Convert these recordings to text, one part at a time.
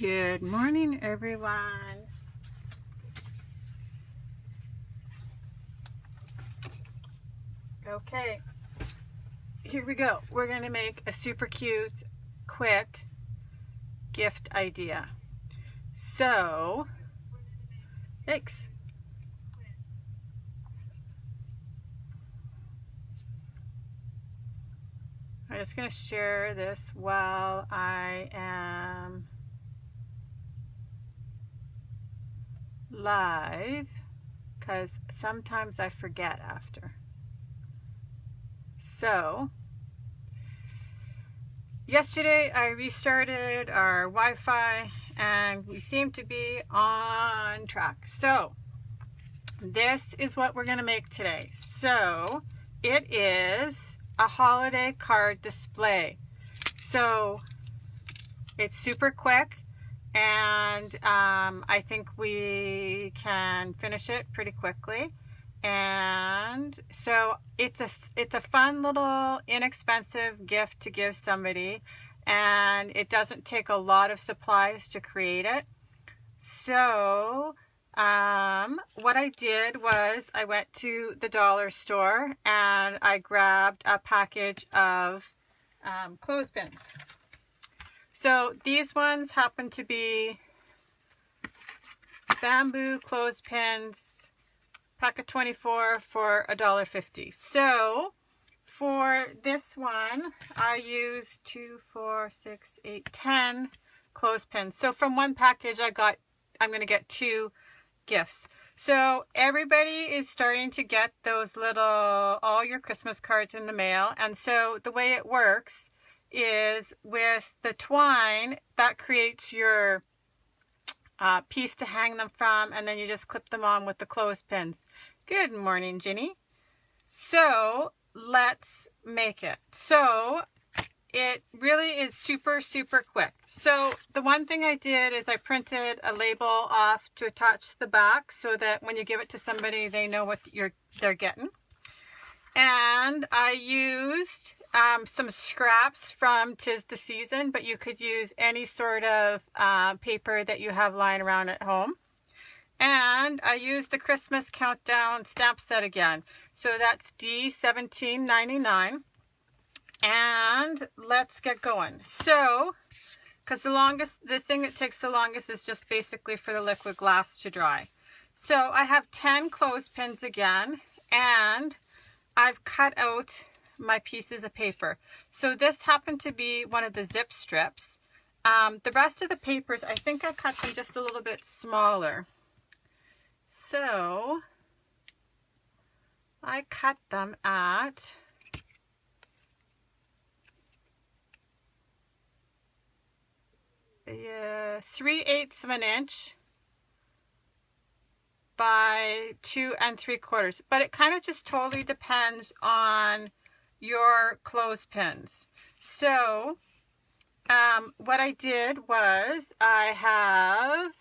Good morning, everyone. Okay, here we go. We're going to make a super cute, quick gift idea. So, thanks. I'm just going to share this while I am live, because sometimes I forget after. So, yesterday I restarted our Wi-Fi and we seem to be on track. So, this is what we're going to make today. So, it is a holiday card display. So, it's super quick and I think we can finish it pretty quickly. And so it's a fun little inexpensive gift to give somebody, and it doesn't take a lot of supplies to create it. So what I did was I went to the dollar store and I grabbed a package of clothespins. So these ones happen to be bamboo clothespins, pack of 24 for $1.50. So for this one, I used 2, 4, 6, 8, 10 clothespins. So from one package, I'm going to get 2 gifts. So everybody is starting to get those all your Christmas cards in the mail. And so the way it works is with the twine, that creates your piece to hang them from, and then you just clip them on with the clothespins. Good morning, Ginny. So let's make it. So it really is super quick. So the one thing I did is I printed a label off to attach to the back so that when you give it to somebody, they know what they're getting. And I used some scraps from 'Tis the Season, but you could use any sort of paper that you have lying around at home. And I used the Christmas Countdown stamp set again. So that's D17.99. And let's get going. So, because the thing that takes the longest is just basically for the liquid glass to dry. So I have 10 clothespins again, and I've cut out my pieces of paper. So this happened to be one of the zip strips. The rest of the papers, I think I cut them just a little bit smaller. So I cut them at 3/8 of an inch by 2 3/4. But it kind of just totally depends on your clothespins. So what I did was I have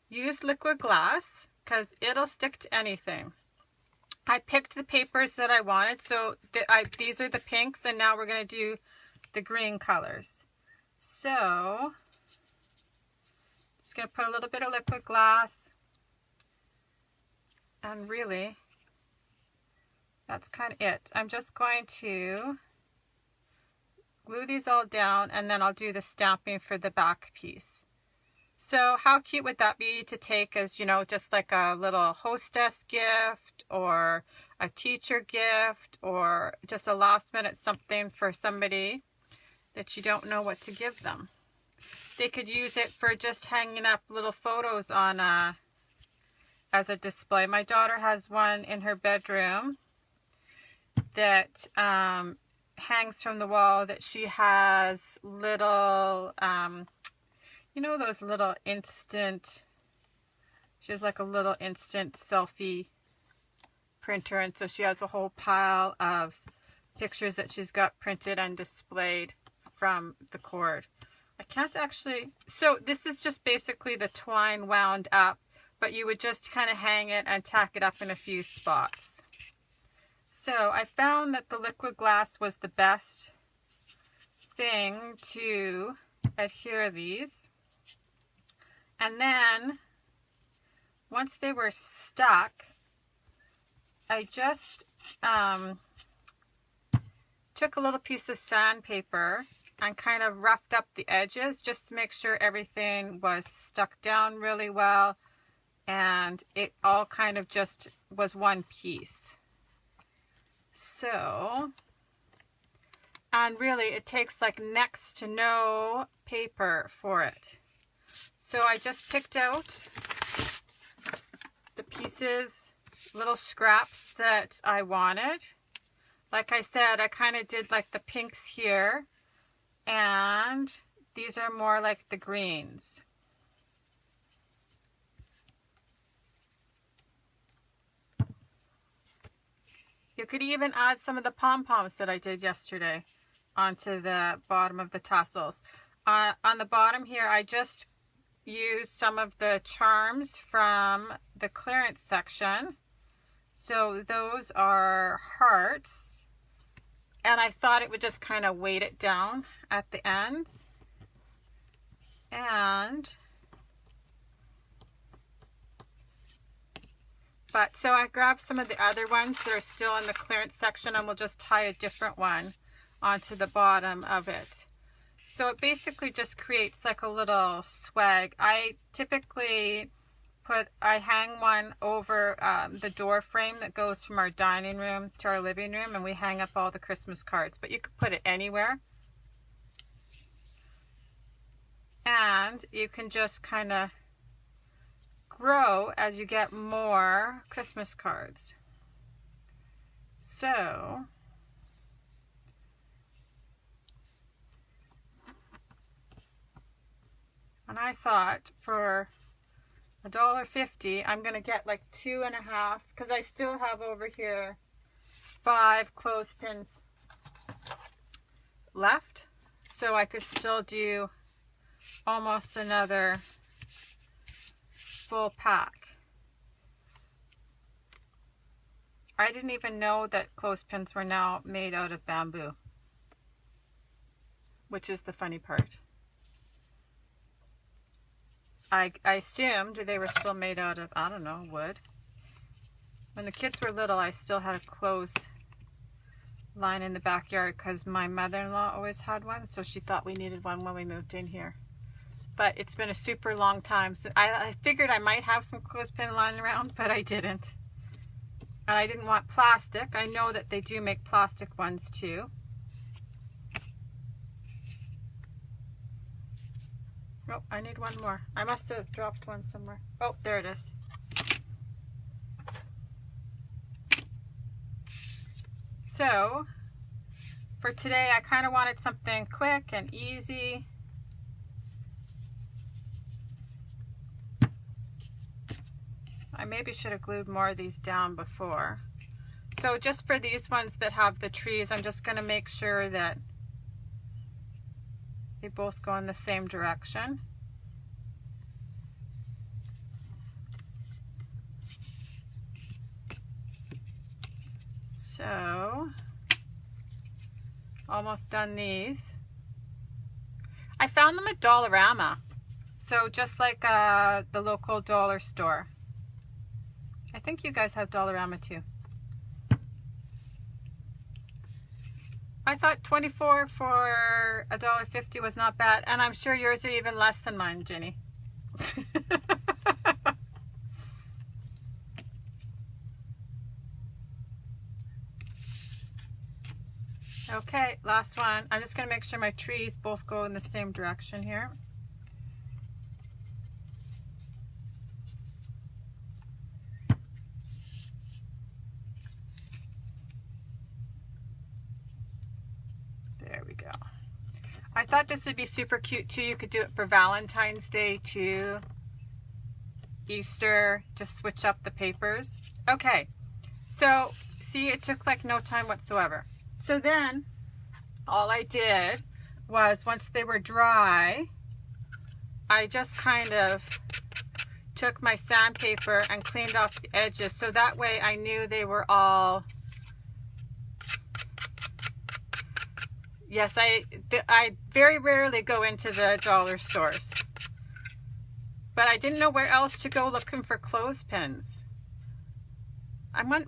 used liquid glass because it'll stick to anything. I picked the papers that I wanted. So these are the pinks, and now we're going to do the green colors. So just going to put a little bit of liquid glass, and really that's kind of it. I'm just going to glue these all down, and then I'll do the stamping for the back piece. So how cute would that be to take as, just like a little hostess gift or a teacher gift or just a last minute something for somebody that you don't know what to give them. They could use it for just hanging up little photos on as a display. My daughter has one in her bedroom that hangs from the wall, that she has little those little she has like a little instant selfie printer, and so she has a whole pile of pictures that she's got printed and displayed from the cord. I can't actually, so this is just basically the twine wound up, but you would just kind of hang it and tack it up in a few spots. So I found that the liquid glass was the best thing to adhere these. And then once they were stuck, I just took a little piece of sandpaper and kind of roughed up the edges just to make sure everything was stuck down really well and it all kind of just was one piece. So, and really it takes like next to no paper for it. So I just picked out the pieces, little scraps that I wanted. Like I said, I kind of did like the pinks here, and these are more like the greens. You could even add some of the pom-poms that I did yesterday onto the bottom of the tassels. On the bottom here, I just used some of the charms from the clearance section. So those are hearts, and I thought it would just kind of weight it down at the ends. So I grabbed some of the other ones that are still in the clearance section, and we'll just tie a different one onto the bottom of it. So it basically just creates like a little swag. I typically I hang one over the door frame that goes from our dining room to our living room, and we hang up all the Christmas cards, but you could put it anywhere. And you can just kind of grow as you get more Christmas cards. So and I thought for $1.50 I'm gonna get like 2.5, because I still have over here 5 clothespins left, so I could still do almost another full pack. I didn't even know that clothespins were now made out of bamboo, which is the funny part. I assumed they were still made out of, I don't know, wood. When the kids were little, I still had a clothes line in the backyard because my mother-in-law always had one, so she thought we needed one when we moved in here. But it's been a super long time since I figured I might have some clothespin lying around, but I didn't. And I didn't want plastic. I know that they do make plastic ones too. Oh, I need one more. I must have dropped one somewhere. Oh, there it is. So, for today, I kind of wanted something quick and easy. I maybe should have glued more of these down before. So just for these ones that have the trees, I'm just going to make sure that they both go in the same direction. So, almost done these. I found them at Dollarama. So just like the local dollar store. I think you guys have Dollarama too. I thought 24 for $1.50 was not bad, and I'm sure yours are even less than mine, Jenny. Okay, last one. I'm just going to make sure my trees both go in the same direction here. There we go. I thought this would be super cute too. You could do it for Valentine's Day too. Easter, just switch up the papers. Okay, so see, it took like no time whatsoever. So then all I did was, once they were dry, I just kind of took my sandpaper and cleaned off the edges, so that way I knew they were all, yes, I very rarely go into the dollar stores. but I didn't know where else to go looking for clothespins.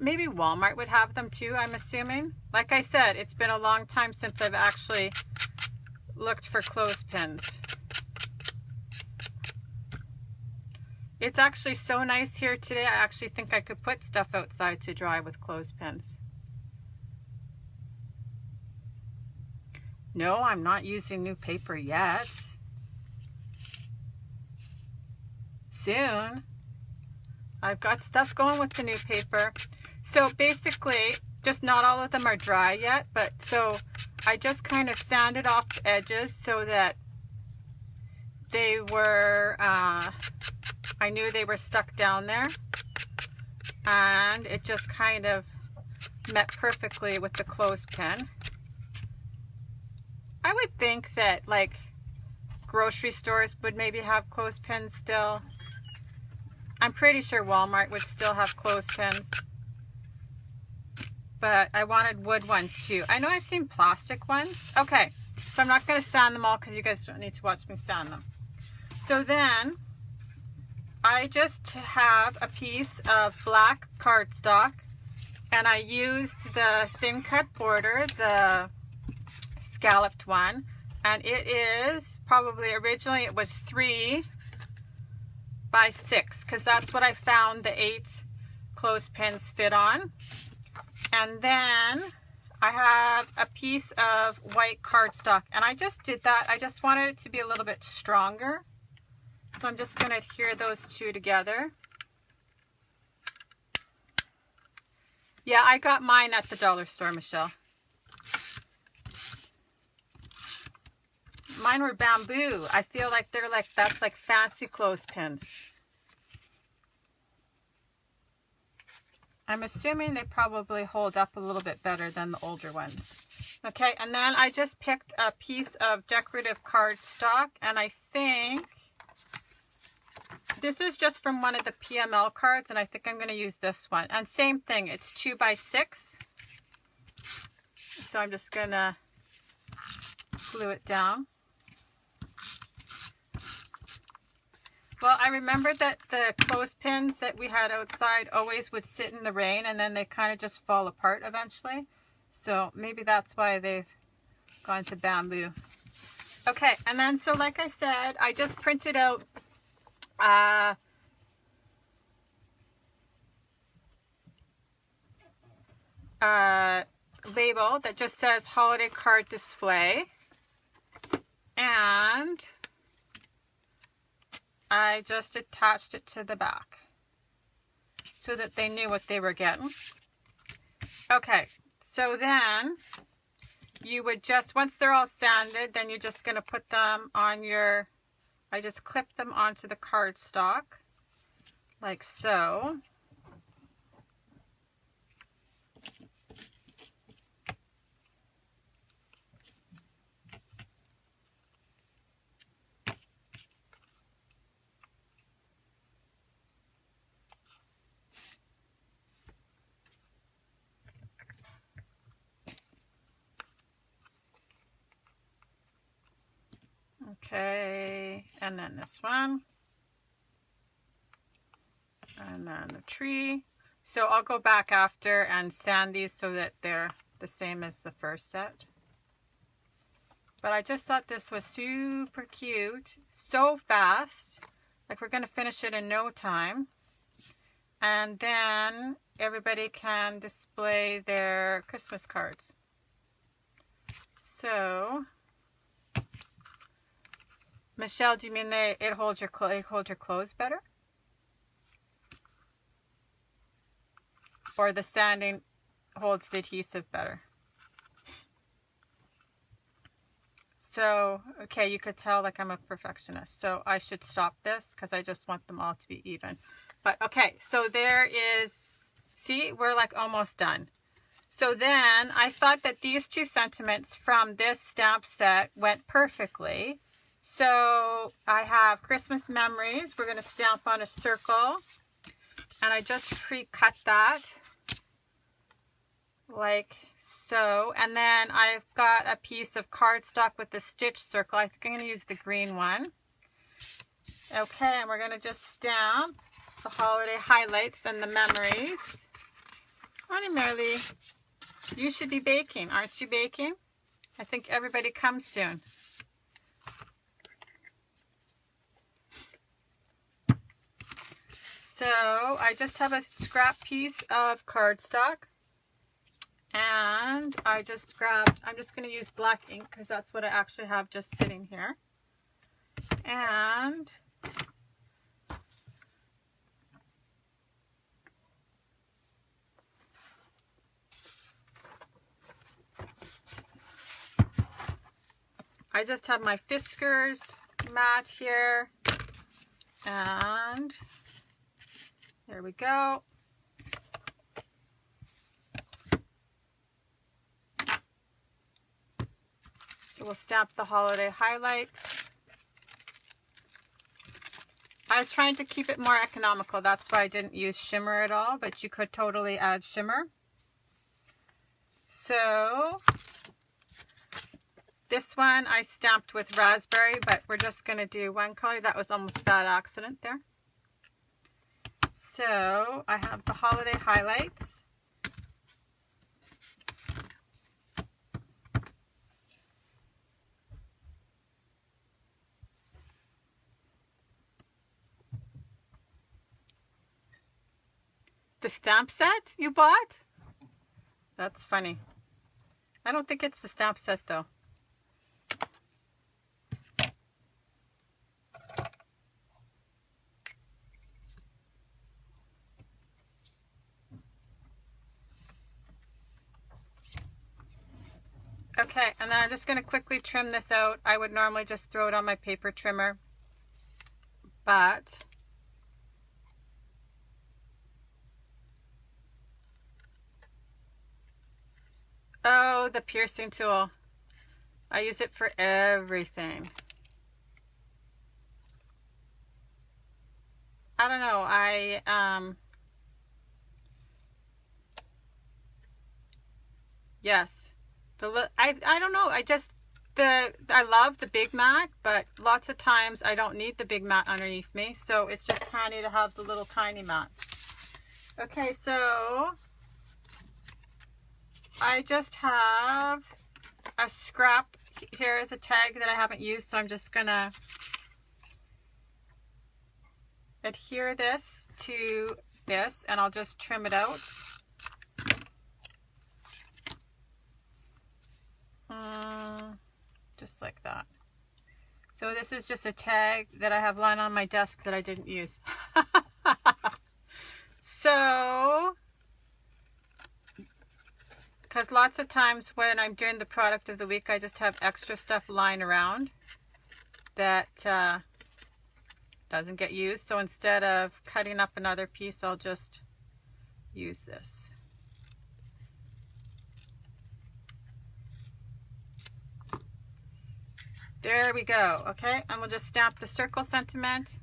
Maybe Walmart would have them too, I'm assuming. Like I said, it's been a long time since I've actually looked for clothespins. It's actually so nice here today. I actually think I could put stuff outside to dry with clothespins. No, I'm not using new paper yet. Soon. I've got stuff going with the new paper. So basically, just not all of them are dry yet, but so I just kind of sanded off the edges so that they were, I knew they were stuck down there, and it just kind of met perfectly with the clothespin. I would think that like grocery stores would maybe have clothespins still. I'm pretty sure Walmart would still have clothespins, but I wanted wood ones too. I know I've seen plastic ones. Okay, so I'm not going to sand them all because you guys don't need to watch me sand them. So then I just have a piece of black cardstock, and I used the thin cut border, the scalloped one, and it is probably, originally it was 3 by 6 because that's what I found the 8 clothespins fit on. And then I have a piece of white cardstock, and I just did that. I just wanted it to be a little bit stronger, so I'm just going to adhere those two together. Yeah, I got mine at the dollar store, Michelle. Mine were bamboo. I feel like they're like, that's like fancy clothespins. I'm assuming they probably hold up a little bit better than the older ones. Okay, and then I just picked a piece of decorative cardstock, and I think this is just from one of the PML cards, and I think I'm going to use this one. And same thing, it's 2 by 6. So I'm just going to glue it down. Well, I remember that the clothespins that we had outside always would sit in the rain, and then they kind of just fall apart eventually. So maybe that's why they've gone to bamboo. Okay, and then so like I said, I just printed out label that just says holiday card display, and I just attached it to the back so that they knew what they were getting. Okay, so then you would just, once they're all sanded, then you're just going to put them on your, I just clip them onto the cardstock like so. Okay, and then this one, and then the tree. So I'll go back after and sand these so that they're the same as the first set. But I just thought this was super cute, so fast, like we're going to finish it in no time. And then everybody can display their Christmas cards. So Michelle, do you mean it holds your clothes better? Or the sanding holds the adhesive better? So, okay, you could tell like I'm a perfectionist. So I should stop this because I just want them all to be even. But okay, so there is, see, we're like almost done. So then I thought that these 2 sentiments from this stamp set went perfectly. So I have Christmas memories. We're going to stamp on a circle, and I just pre-cut that like so. And then I've got a piece of cardstock with the stitch circle. I think I'm going to use the green one. Okay, and we're going to just stamp the holiday highlights and the memories. Morning, Merly. You should be baking. Aren't you baking? I think everybody comes soon. So I just have a scrap piece of cardstock. And I'm just going to use black ink because that's what I actually have just sitting here. And I just have my Fiskars mat here, and there we go. So we'll stamp the holiday highlights. I was trying to keep it more economical, that's why I didn't use shimmer at all, but you could totally add shimmer. So this one I stamped with raspberry, but we're just going to do one color. That was almost a bad accident there. So I have the holiday highlights. The stamp set you bought? That's funny. I don't think it's the stamp set though. Okay, and then I'm just going to quickly trim this out. I would normally just throw it on my paper trimmer, but oh, the piercing tool. I use it for everything. I don't know. Yes. I don't know. I love the big mat, but lots of times I don't need the big mat underneath me, so it's just handy to have the little tiny mat. Okay, so I just have a scrap. Here is a tag that I haven't used, so I'm just gonna adhere this to this, and I'll just trim it out. Just like that. So this is just a tag that I have lying on my desk that I didn't use. So, because lots of times when I'm doing the product of the week, I just have extra stuff lying around that doesn't get used. So instead of cutting up another piece, I'll just use this. There we go. Okay, and we'll just stamp the circle sentiment.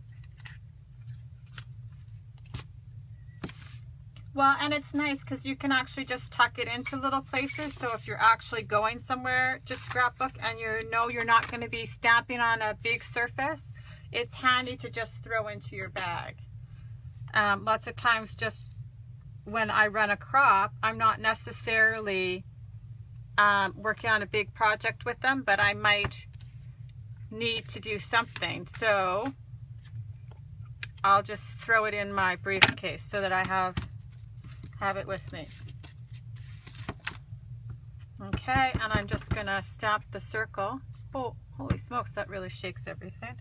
Well, and it's nice because you can actually just tuck it into little places. So if you're actually going somewhere to scrapbook and you know you're not going to be stamping on a big surface, it's handy to just throw into your bag. Lots of times just when I run a crop, I'm not necessarily working on a big project with them, but I might need to do something. So I'll just throw it in my briefcase so that I have it with me. Okay, and I'm just gonna stamp the circle. Oh, holy smokes, that really shakes everything.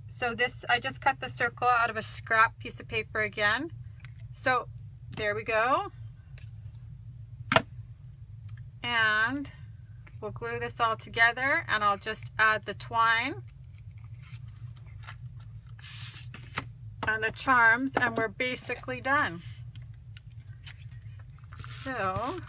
So this, I just cut the circle out of a scrap piece of paper again. So there we go. And we'll glue this all together, and I'll just add the twine and the charms, and we're basically done. So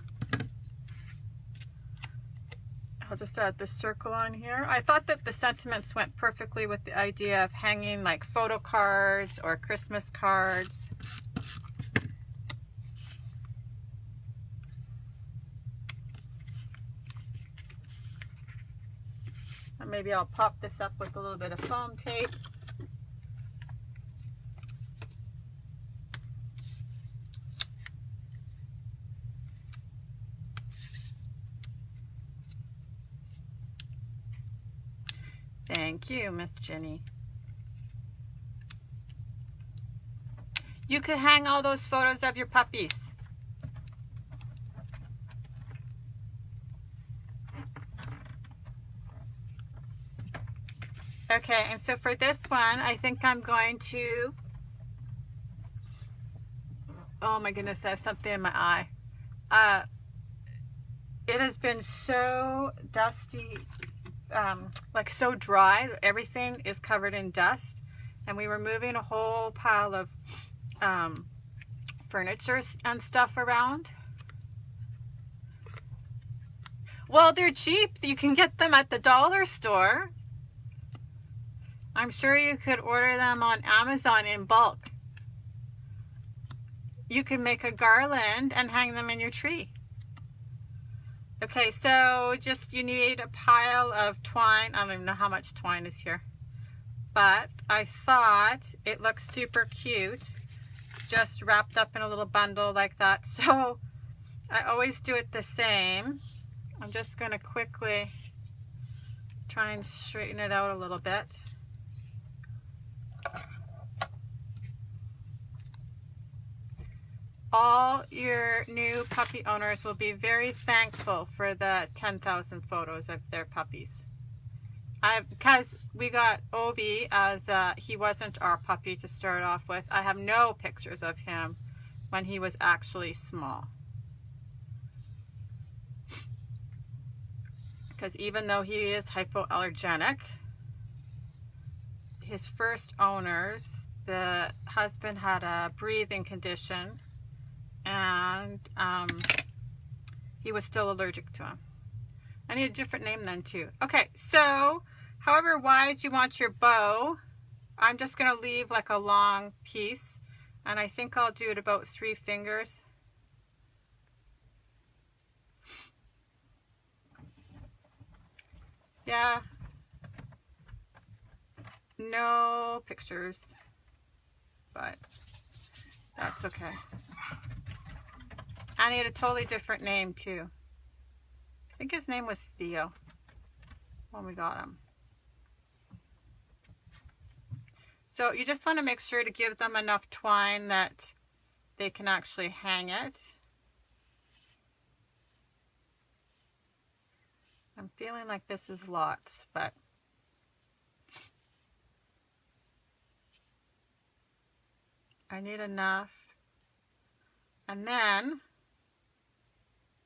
I'll just add the circle on here. I thought that the sentiments went perfectly with the idea of hanging like photo cards or Christmas cards. And maybe I'll pop this up with a little bit of foam tape. Thank you, Miss Jenny. You could hang all those photos of your puppies. Okay, and so for this one, I think I'm going to, oh my goodness, I have something in my eye. It has been so dusty, like so dry, everything is covered in dust, and we were moving a whole pile of furniture and stuff around. Well, they're cheap. You can get them at the dollar store. I'm sure you could order them on Amazon in bulk. You can make a garland and hang them in your tree. Okay, so just you need a pile of twine. I don't even know how much twine is here, but I thought it looks super cute just wrapped up in a little bundle like that. So I always do it the same. I'm just going to quickly try and straighten it out a little bit. All your new puppy owners will be very thankful for the 10,000 photos of their puppies. Because we got Obi as he wasn't our puppy to start off with. I have no pictures of him when he was actually small. Because even though he is hypoallergenic, his first owners, the husband had a breathing condition, and he was still allergic to him. I need a different name then too. Okay, so however wide you want your bow, I'm just going to leave like a long piece, and I think I'll do it about 3 fingers. Yeah, no pictures, but that's okay. I need a totally different name too. I think his name was Theo when we got him. So you just want to make sure to give them enough twine that they can actually hang it. I'm feeling like this is lots, but I need enough. And then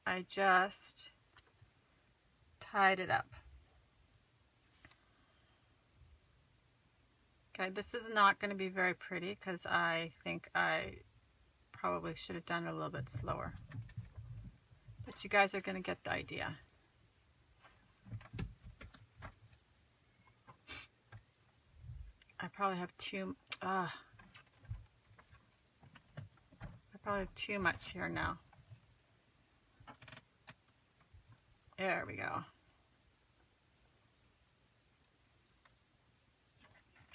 I just tied it up. Okay, this is not going to be very pretty because I think I probably should have done it a little bit slower. But you guys are going to get the idea. I probably have I probably have too much here now. There we go.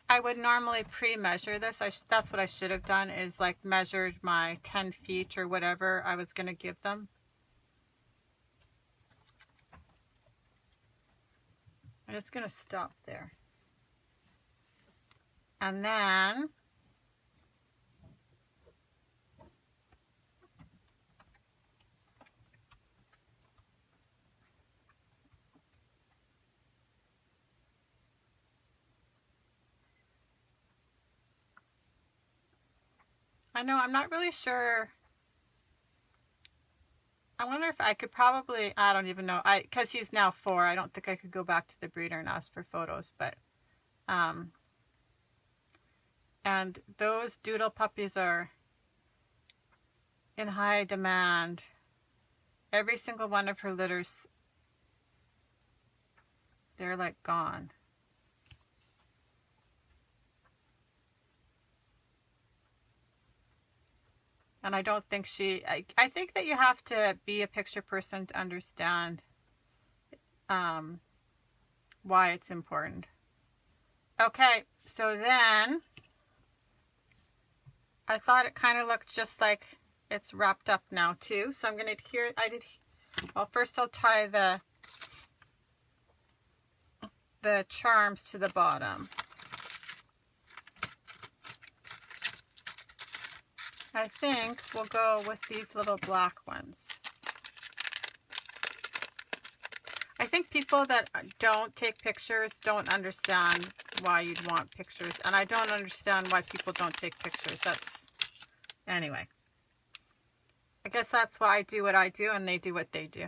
I would normally pre-measure this. That's what I should have done, is like measured my 10 feet or whatever I was going to give them. I'm just going to stop there. And then I know, I'm not really sure. I wonder if I could probably, I don't even know. Because he's now 4, I don't think I could go back to the breeder and ask for photos, but and those doodle puppies are in high demand. Every single one of her litters, they're like gone. And I don't think I think that you have to be a picture person to understand why it's important. Okay, so then I thought it kind of looked just like it's wrapped up now too. So I'm going to adhere, well, first I'll tie the charms to the bottom. I think we'll go with these little black ones. I think people that don't take pictures don't understand why you'd want pictures. And I don't understand why people don't take pictures. Anyway. I guess that's why I do what I do and they do what they do.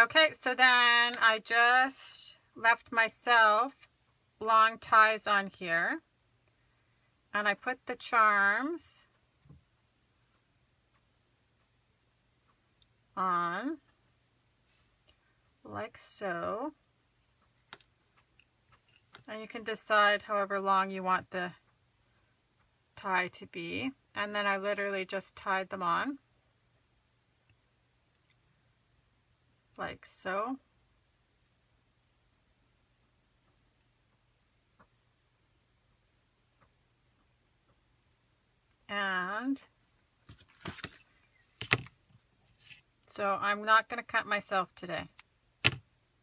Okay, so then I just left myself long ties on here. And I put the charms on like so. And you can decide however long you want the tie to be. And then I literally just tied them on like so. And so I'm not going to cut myself today.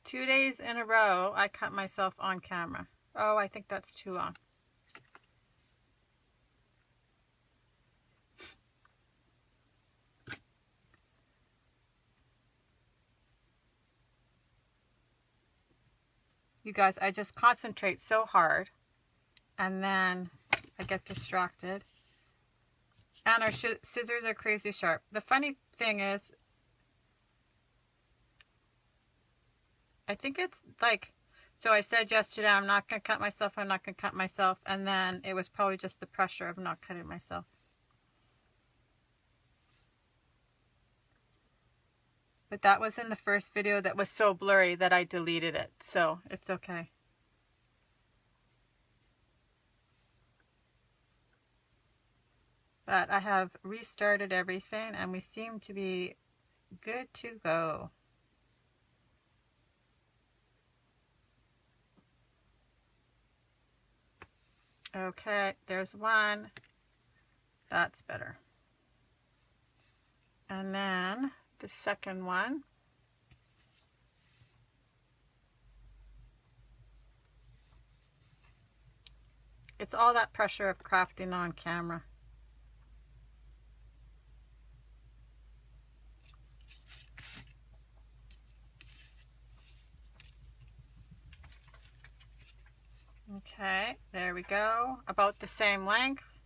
2 days in a row, I cut myself on camera. Oh, I think that's too long. You guys, I just concentrate so hard and then I get distracted. And our scissors are crazy sharp. The funny thing is, I think it's like, so I said yesterday, I'm not going to cut myself, I'm not going to cut myself. And then it was probably just the pressure of not cutting myself. But that was in the first video that was so blurry that I deleted it. So it's okay. But I have restarted everything and we seem to be good to go. Okay, there's one. That's better. And then the second one. It's all that pressure of crafting on camera. Okay, there we go. About the same length.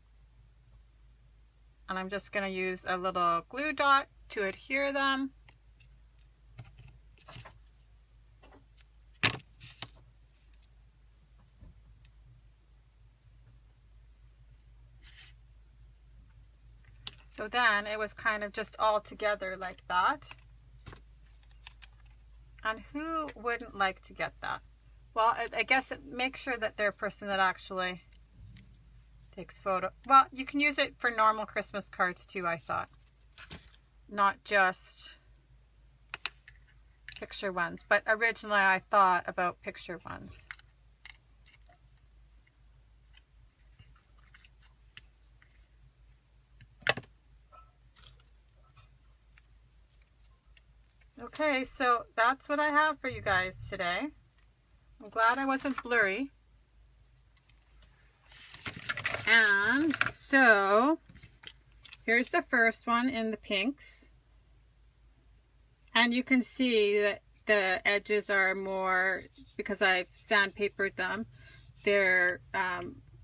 And I'm just going to use a little glue dot to adhere them. So then it was kind of just all together like that. And who wouldn't like to get that? Well, I guess make sure that they're a person that actually takes photo. Well, you can use it for normal Christmas cards too, I thought. Not just picture ones. But originally I thought about picture ones. Okay, so that's what I have for you guys today. I'm glad I wasn't blurry. And so here's the first one in the pinks. And you can see that the edges are more, because I've sandpapered them, they're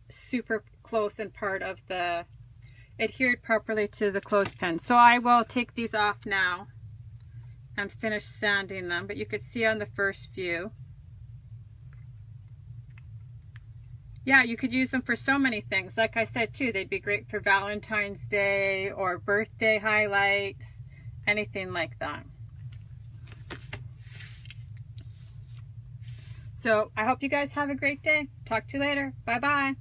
super close and part of the, adhered properly to the clothespin. So I will take these off now and finish sanding them. But you could see on the first few. Yeah, you could use them for so many things. Like I said too, they'd be great for Valentine's Day or birthday highlights, anything like that. So I hope you guys have a great day. Talk to you later. Bye-bye.